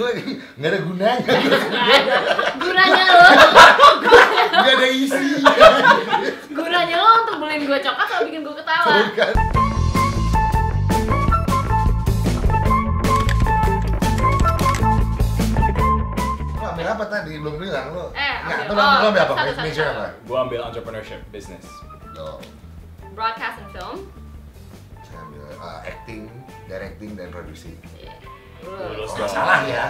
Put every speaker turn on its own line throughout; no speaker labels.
Gue nggak ada gunanya.
Gunanya lo.
Nggak ada isi.
Gunanya lo untuk beliin gue coklat atau bikin gue ketawa.
Bukan. Lo ambil apa tadi? Belum bilang lo. Nggak,
ambil.
lo ambil apa?
Satu.
Major apa?
Gue ambil entrepreneurship, business.
Lo.
Broadcast and film.
Saya ambil acting, directing, dan produksi.
Lulus
Oh,
dong.
nggak salah ya?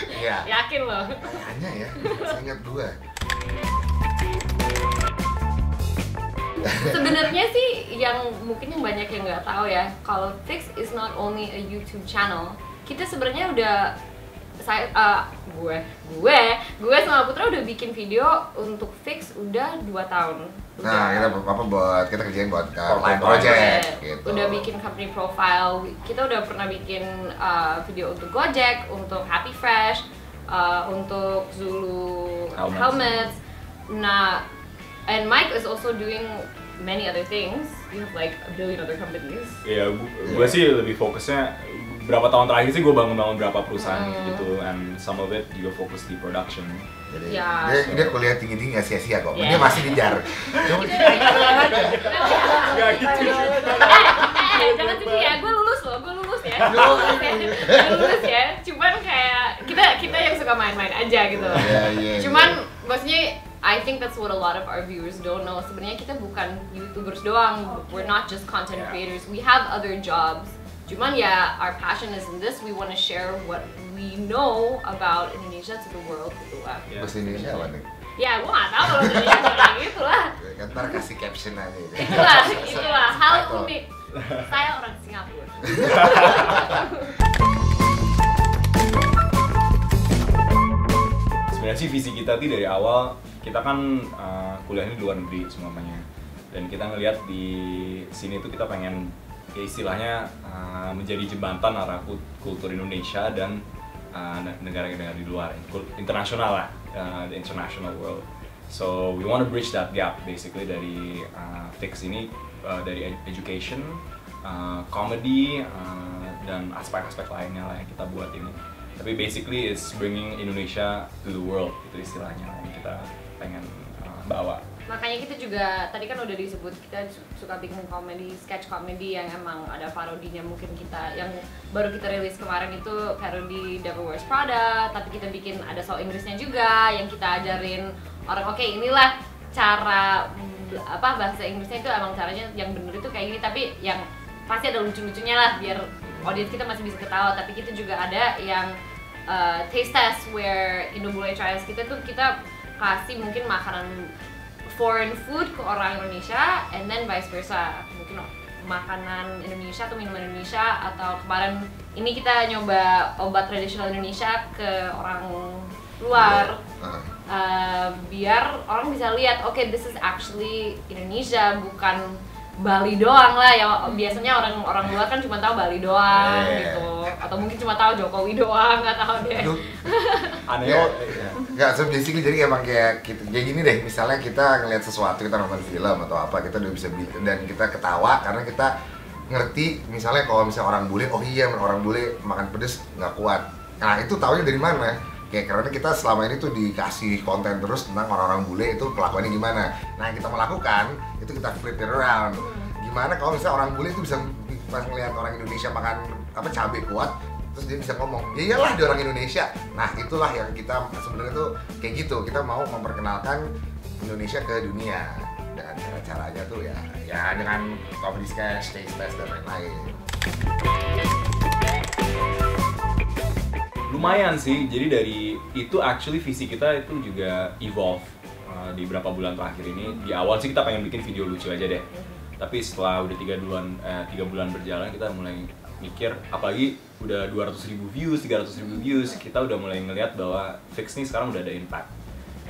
Iya.
Yakin lo?
Kayaknya ya, saya ingat gue.
Sebenarnya sih yang mungkin yang banyak yang nggak tahu ya, kalau Fix is not only a YouTube channel. Kita sebenarnya udah gue sama Putra udah bikin video untuk Fix udah 2 tahun.
Nah, kita kerjain buat
Corporate
project gitu.
Udah bikin company profile, kita udah pernah bikin video untuk Gojek, untuk Happy Fresh, untuk Zulu Helmets. Nah, and Mike is also doing many other things. You have like a billion other companies.
Iya, gue sih lebih fokusnya berapa tahun terakhir sih gue bangun berapa perusahaan gitu, and some of it juga fokus di production.
Jadi
Ya.
dia kuliah tinggi-tinggi nggak sia-sia kok.
Yeah.
Dia masih ngejar.
Gak gitu.
Jangan sedih ya, gue lulus ya. Gue lulus ya. Cuman kayak kita yang suka main-main aja gitu.
Iya.
Cuman maksudnya I think that's what a lot of our viewers don't know. Sebenarnya kita bukan YouTubers doang. We're not just content creators. We have other jobs. Cuman ya, our passion is in this. We want to share what we know about Indonesia to the world gitu lah.
Bahasa Indonesia apa nih?
Ya, gue nggak tahu kalau Indonesia kayak gitu lah.
Ntar kasih caption aja.
Itulah hal unik. Saya orang Singapura.
Sebenarnya sih visi kita tuh dari awal, kita kan kuliahnya di luar negeri semuanya, dan kita ngelihat di sini tuh kita pengen ya istilahnya menjadi jembatan antara kultur Indonesia dan negara-negara di luar, internasional lah, the international world. So we want to bridge that gap basically dari Fix ini, dari education, comedy, dan aspek-aspek lainnya lah yang kita buat ini. Tapi basically it's bringing Indonesia to the world, itu istilahnya yang kita pengen bawa.
Makanya kita juga, tadi kan udah disebut, kita suka bikin komedi, sketch komedi yang emang ada parodinya. Mungkin kita, yang baru kita rilis kemarin itu parodi Devil Wears Prada. Tapi kita bikin ada soal Inggrisnya juga, yang kita ajarin orang, oke, inilah cara bahasa Inggrisnya itu emang caranya yang bener itu kayak gini. Tapi yang pasti ada lucu-lucunya lah, biar audiens kita masih bisa ketawa. Tapi kita juga ada yang taste test, where Indomulai Trials kita tuh kita kasih mungkin makanan foreign food ke orang Indonesia, and then vice versa, mungkin makanan Indonesia atau minuman Indonesia, atau kemarin ini kita nyoba obat tradisional Indonesia ke orang luar, biar orang bisa lihat, oke, this is actually Indonesia, bukan Bali doang lah. Ya biasanya orang luar kan cuma tahu Bali doang gitu, atau mungkin cuma tahu Jokowi doang, nggak tahu deh.
Aneh.
Nggak, so basically jadi emang kayak gini deh, misalnya kita ngeliat sesuatu, kita nonton film atau apa, kita udah bisa dan kita ketawa karena kita ngerti, misalnya kalau misalnya orang bule, oh iya orang bule makan pedes nggak kuat. Nah itu taunya dari mana? Kayak karena kita selama ini tuh dikasih konten terus tentang orang-orang bule itu kelakuannya gimana. Nah yang kita melakukan itu kita flip it around. Gimana kalau misalnya orang bule itu bisa pas ngeliat orang Indonesia makan cabai kuat, terus dia bisa ngomong, ya iyalah dia orang Indonesia. Nah itulah yang kita sebenarnya tuh kayak gitu, kita mau memperkenalkan Indonesia ke dunia dengan cara-caranya tuh ya dengan comedy sketch, taste test dan lain-lain.
Lumayan sih, jadi dari itu actually visi kita itu juga evolve di beberapa bulan terakhir ini. Di awal sih kita pengen bikin video lucu aja deh, tapi setelah udah 3 bulan berjalan kita mulai mikir, apalagi udah 200.000 views, 300.000 views, kita udah mulai ngelihat bahwa Fix nih sekarang udah ada impact.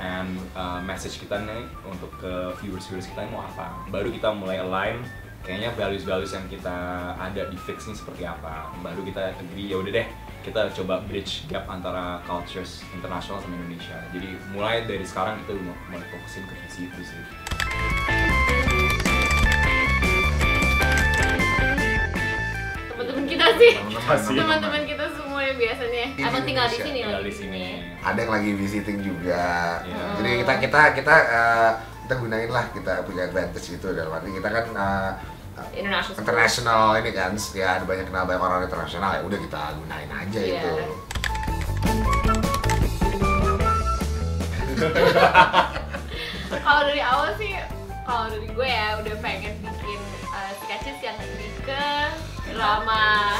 And message kita nih untuk ke viewers kita mau apa, baru kita mulai align kayaknya values yang kita ada di Fix nih seperti apa, baru kita agree ya udah deh kita coba bridge gap antara cultures internasional sama Indonesia. Jadi mulai dari sekarang kita mulai fokusin ke visi itu sih.
Teman-teman kita sih,
Masih.
teman-teman kita semua ya biasanya?
Di
Emang tinggal di
Indonesia.
sini
Tinggal
lagi
di sini.
Ada yang lagi visiting juga.
Iya.
Jadi kita gunain lah, kita punya advantage gitu dalam arti kita kan international ini kan, ya ada banyak kenal banyak orang internasional, ya udah kita gunain aja
Iya.
itu.
Kalau dari awal sih, kalau dari gue ya udah pengen bikin sketches yang lebih ke drama.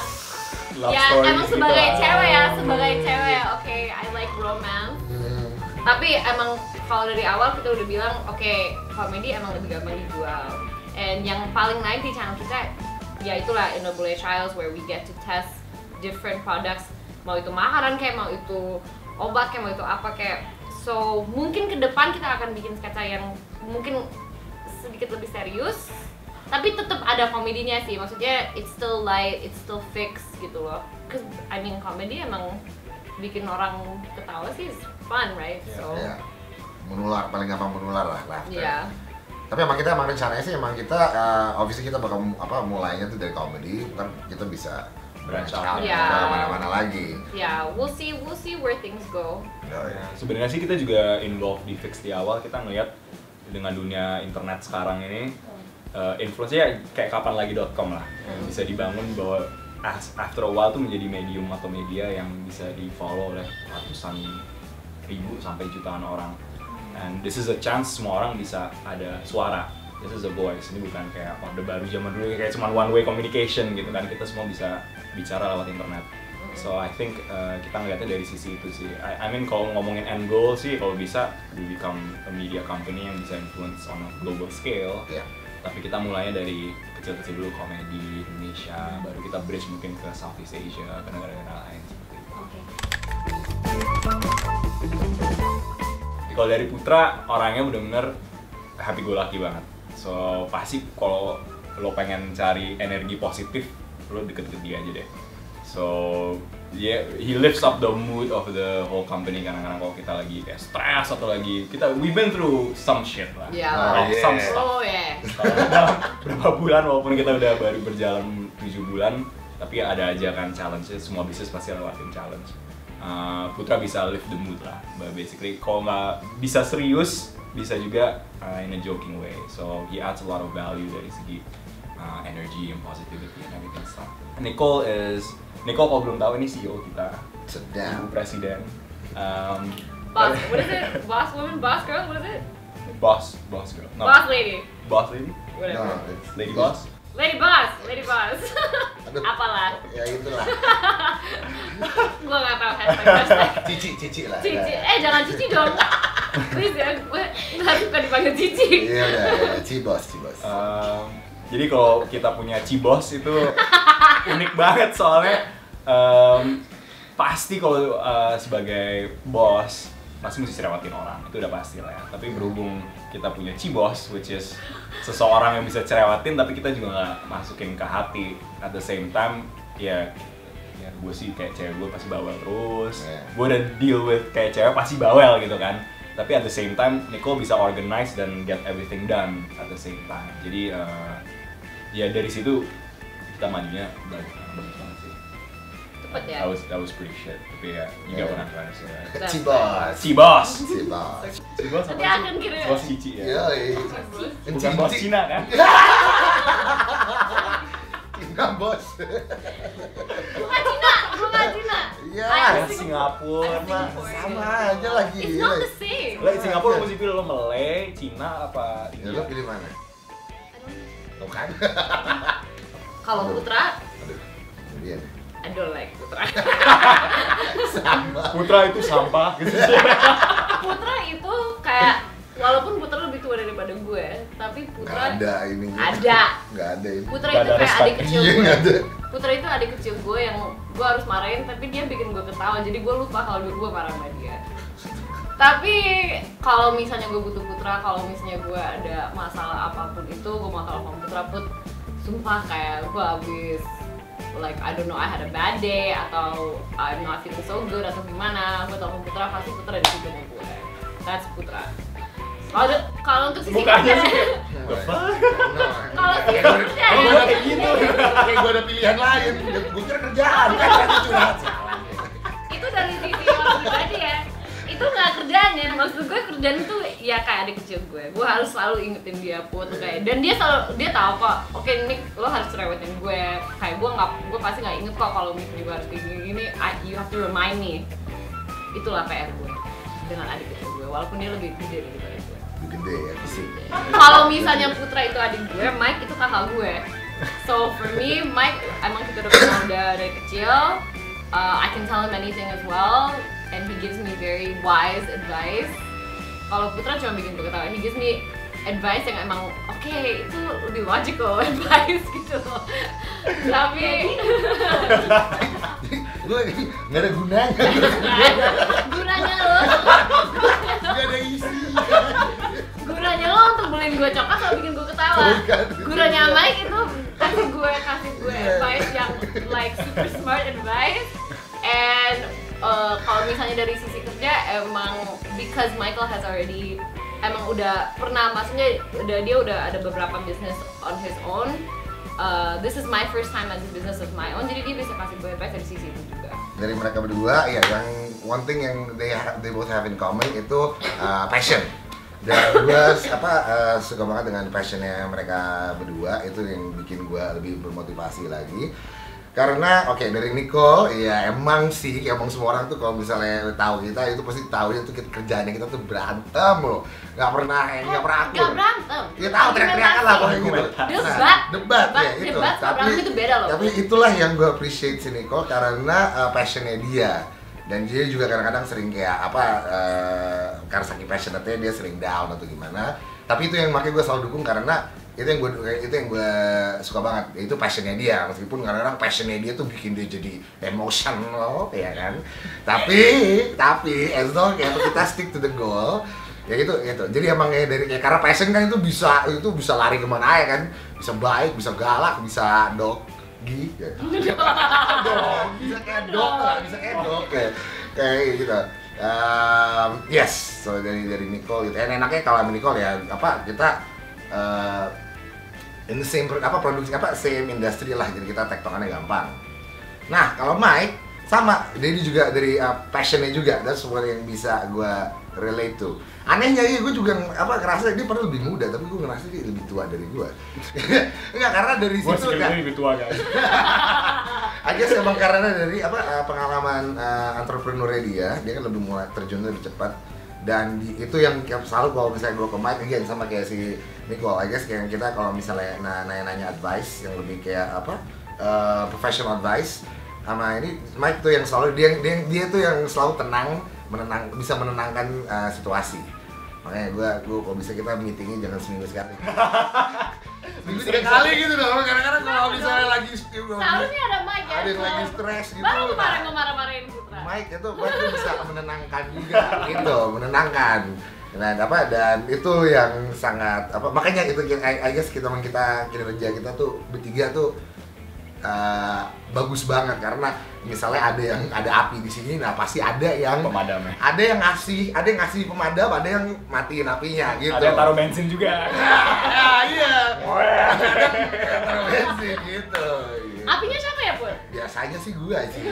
Love
Ya
story
emang
gitu
sebagai
lah.
cewek ya, oke, I like romance. Tapi emang kalau dari awal kita udah bilang, oke, komedi emang lebih gampang dijual. And yang paling naik di channel kita, ya itulah Indoboolay Trials, where we get to test different products. Mau itu makanan kayak, mau itu obat kayak, mau itu apa kayak. So mungkin ke depan kita akan bikin sketsa yang mungkin sedikit lebih serius, tapi tetap ada komedinya sih. Maksudnya it's still light, it's still fixed gitu loh. Cause I mean komedi emang bikin orang ketawa sih is fun, right?
Yeah.
So
Ya, menular, paling gampang menular lah laughter.
iya.
Tapi emang rencananya sih kita obviously kita bakal mulainya tuh dari komedi, kan kita bisa
Branch
out
out.
ke
Yeah.
mana-mana lagi.
Ya, we'll see where things go.
Ya, ya.
Ya, sebenarnya sih kita juga involved di Fix di awal. Kita ngeliat dengan dunia internet sekarang ini, influence-nya kayak kapanlagi.com lah, yang bisa dibangun bahwa after a while tuh menjadi medium atau media yang bisa di follow oleh ratusan ribu sampai jutaan orang. And this is a chance semua orang bisa ada suara. This is a voice. Ini bukan kayak orde baru zaman dulu kayak cuma one way communication gitu kan. Kita semua bisa bicara lewat internet. So I think kita ngeliatnya dari sisi itu sih. I mean kalau ngomongin end goal sih, kalau bisa we become a media company yang bisa influence on a global scale.
Ya.
Tapi kita mulainya dari kecil-kecil dulu, komedi Indonesia, baru kita bridge mungkin ke Southeast Asia, ke negara-negara lain seperti itu.
Oke.
Kalau dari Putra, orangnya bener-bener happy go lucky banget. So pasti kalau lo pengen cari energi positif, lo deket-deket dia aja deh. So yeah, he lifts up the mood of the whole company. Kadang-kadang kalau kita lagi kayak stress atau lagi we've been through some shit lah.
Yeah.
Some stuff.
Oh yeah.
Dalam berapa bulan, walaupun kita udah baru berjalan 7 bulan, tapi ada aja kan challenge. Semua bisnis pasti lewatin challenge. Putra bisa lift the mood lah, but basically kalau nggak bisa serius, bisa juga in a joking way. So he adds a lot of value dari segi energy and positivity and everything stuff. Nicole kalau belum tahu ini CEO kita,
Sedang.
Ibu Presiden.
Boss, what is it? Boss woman, boss girl, what is it?
Boss girl. No,
Boss lady.
boss lady,
Whatever.
No, it's-
lady boss.
Lady boss, lady boss.
Aduh.
Apalah.
Ya itulah.
Gua nggak tahu hashtag.
Cici lah.
Cici,
Ya.
jangan cici dong. Please ya, gue nggak suka dipanggil cici.
Iya udah, ya. Cibos.
Jadi kalau kita punya Cibos itu unik banget soalnya pasti kalau sebagai bos pasti mesti cerewatin orang, itu udah pasti lah ya. Tapi berhubung kita punya Cibos, which is seseorang yang bisa cerewatin tapi kita juga nggak masukin ke hati. At the same time, ya gue sih kayak cewek gue pasti bawel terus.
Yeah.
Gue udah deal with kayak cewek pasti bawel gitu kan. Tapi at the same time, Nicole bisa organize dan get everything done at the same time. Jadi ya dari situ kita mandinya bagus banget sih.
Cepet ya.
That was pretty shit. Tapi ya, you got what I'm trying to say, right?
Cibos.
Cibos!
Cibos.
Nanti akan kirim.
Bos Cici ya?
Iya.
Bukan bos Cina kan?
Cina bos.
Bukan Cina, bukan Cina.
Iya.
I
Ya
was
Singapura
I'm
mah.
Singaporean.
Sama aja lagi.
It's not the same.
Lah di Singapura lo mesti pilih lo Malay, Cina apa
Ya lo
India?
pilih mana? Tuh kan.
Kalau Putra,
Aduh. Iya.
I don't like Putra.
Sama.
Putra itu sampah gitu.
Putra itu kayak, walaupun Putra lebih tua daripada gue, tapi
Nggak
Putra
ada ini.
Ada.
Nggak ada ini.
Putra
Nggak
itu
ada
kayak
respect.
adik kecil
Iya
gue.
nggak ada.
Putra itu adik kecil gue yang gue harus marahin, tapi dia bikin gue ketawa, jadi gue lupa kalau dulu gue marah sama dia. Tapi kalau misalnya gue butuh Putra, kalau misalnya gue ada masalah apapun itu, gue mau telepon Putra, sumpah kayak gue habis like I don't know, I had a bad day atau I'm not feeling so good atau gimana, gue telepon Putra, pasti Putra di situ sama gue. That's Putra. Kalau untuk sisi
Mukanya
kerja,
sih.
Kalau sisi kerja,
Kayak gitu. Kayak gue ada pilihan lain. Gue kira kerjaan kan curhat.
dan itu ya kayak adik kecil gue harus selalu ingetin dia Put kayak, dan dia tahu kok, oke Nick lo harus rewetin gue, kayak gue pasti nggak inget kok kalau Nick juga harus kayak gini, you have to remind me. Itulah PR gue dengan adik kecil gue, walaupun dia lebih gede daripada gue.
Lebih gede ya sih.
Kalau misalnya Putra itu adik gue, Mike itu kakak gue. So for me, Mike emang kita udah kenal dari kecil. I can tell him anything as well, and he gives me very wise advice. Kalau Putra cuma bikin gue ketawa, he gives me advice yang emang oke, itu lebih logical advice gitu loh. Tapi
gue nggak ada gunanya.
Gunanya lo,
Nggak ada isi.
gunanya lo untuk beliin gue coklat atau bikin gue ketawa. Gunanya Mike itu kasih gue advice yang like super smart advice. And kalau misalnya dari sisi kerja emang because Michael has already emang udah pernah, maksudnya dia udah ada beberapa business on his own. This is my first time as a business of my own, jadi dia bisa kasih gue advice dari sisi itu juga.
Dari mereka berdua ya, yang one thing yang they both have in common itu passion. Dan gue suka banget dengan passionnya mereka berdua, itu yang bikin gue lebih bermotivasi lagi. Karena dari Nicole ya emang sih emang semua orang tuh kalau misalnya tahu kita itu pasti tahu itu kerjaannya kita tuh berantem loh, nggak pernah akur.
Nggak berantem.
Ya tahu teriak-teriakan lah pokoknya gitu. Debat ya itu.
Itu beda loh.
Tapi itulah yang gue appreciate si Nicole karena passionnya dia. Dan dia juga kadang-kadang sering kayak karena saking passionate-nya dia sering down atau gimana. Tapi itu yang makanya gue selalu dukung karena itu yang gue suka banget, itu passionnya dia. Meskipun kadang-kadang passionnya dia tuh bikin dia jadi emotional ya kan. Tapi as long as kita stick to the goal, ya itu. Jadi emang karena passion kan itu bisa lari kemana ya kan. Bisa baik, bisa galak, bisa doggy ya. Bisa kayak dog kayak gitu. Yes, so dari Nicole gitu. Enaknya kalau sama Nicole ya kita in the same produksi same industry lah, jadi kita tektokannya gampang. Nah kalau Mike sama, dia juga dari passionnya juga, that's what yang bisa gue relate to. Anehnya ya gue juga ngerasa dia padahal lebih muda, tapi gue ngerasa dia lebih tua dari gue. Enggak, karena dari situ
kan lebih tua guys.
aja sih emang karena dari pengalaman entrepreneurnya dia kan lebih mulai terjun lebih cepat. Dan itu yang selalu kalau misalnya gue ke Mike again sama kayak si Nicole, I guess kayak kita kalau misalnya nanya advice yang lebih kayak professional advice sama ini, Mike tuh yang selalu dia tuh yang selalu bisa menenangkan situasi. Makanya gue kalau bisa kita meetingnya jangan seminggu sekali. Seminggu sekali gitu dong, kadang-kadang kalau misalnya lagi
seharusnya ada Mike ya,
ada yang lagi stres gitu.
baru kemarin mau marah-marahin Putra.
Mike itu bisa menenangkan juga gitu, menenangkan. Nah, dan itu yang sangat makanya itu I guess kinerja kita tuh bertiga tuh bagus banget karena misalnya ada api di sini, nah pasti ada yang
pemadamnya.
Ada yang ngasih pemadam, ada yang matiin apinya gitu.
Ada yang taruh bensin juga.
Iya. Ada yang taruh bensin gitu.
Apinya siapa ya, Pur?
Biasanya sih gua sih.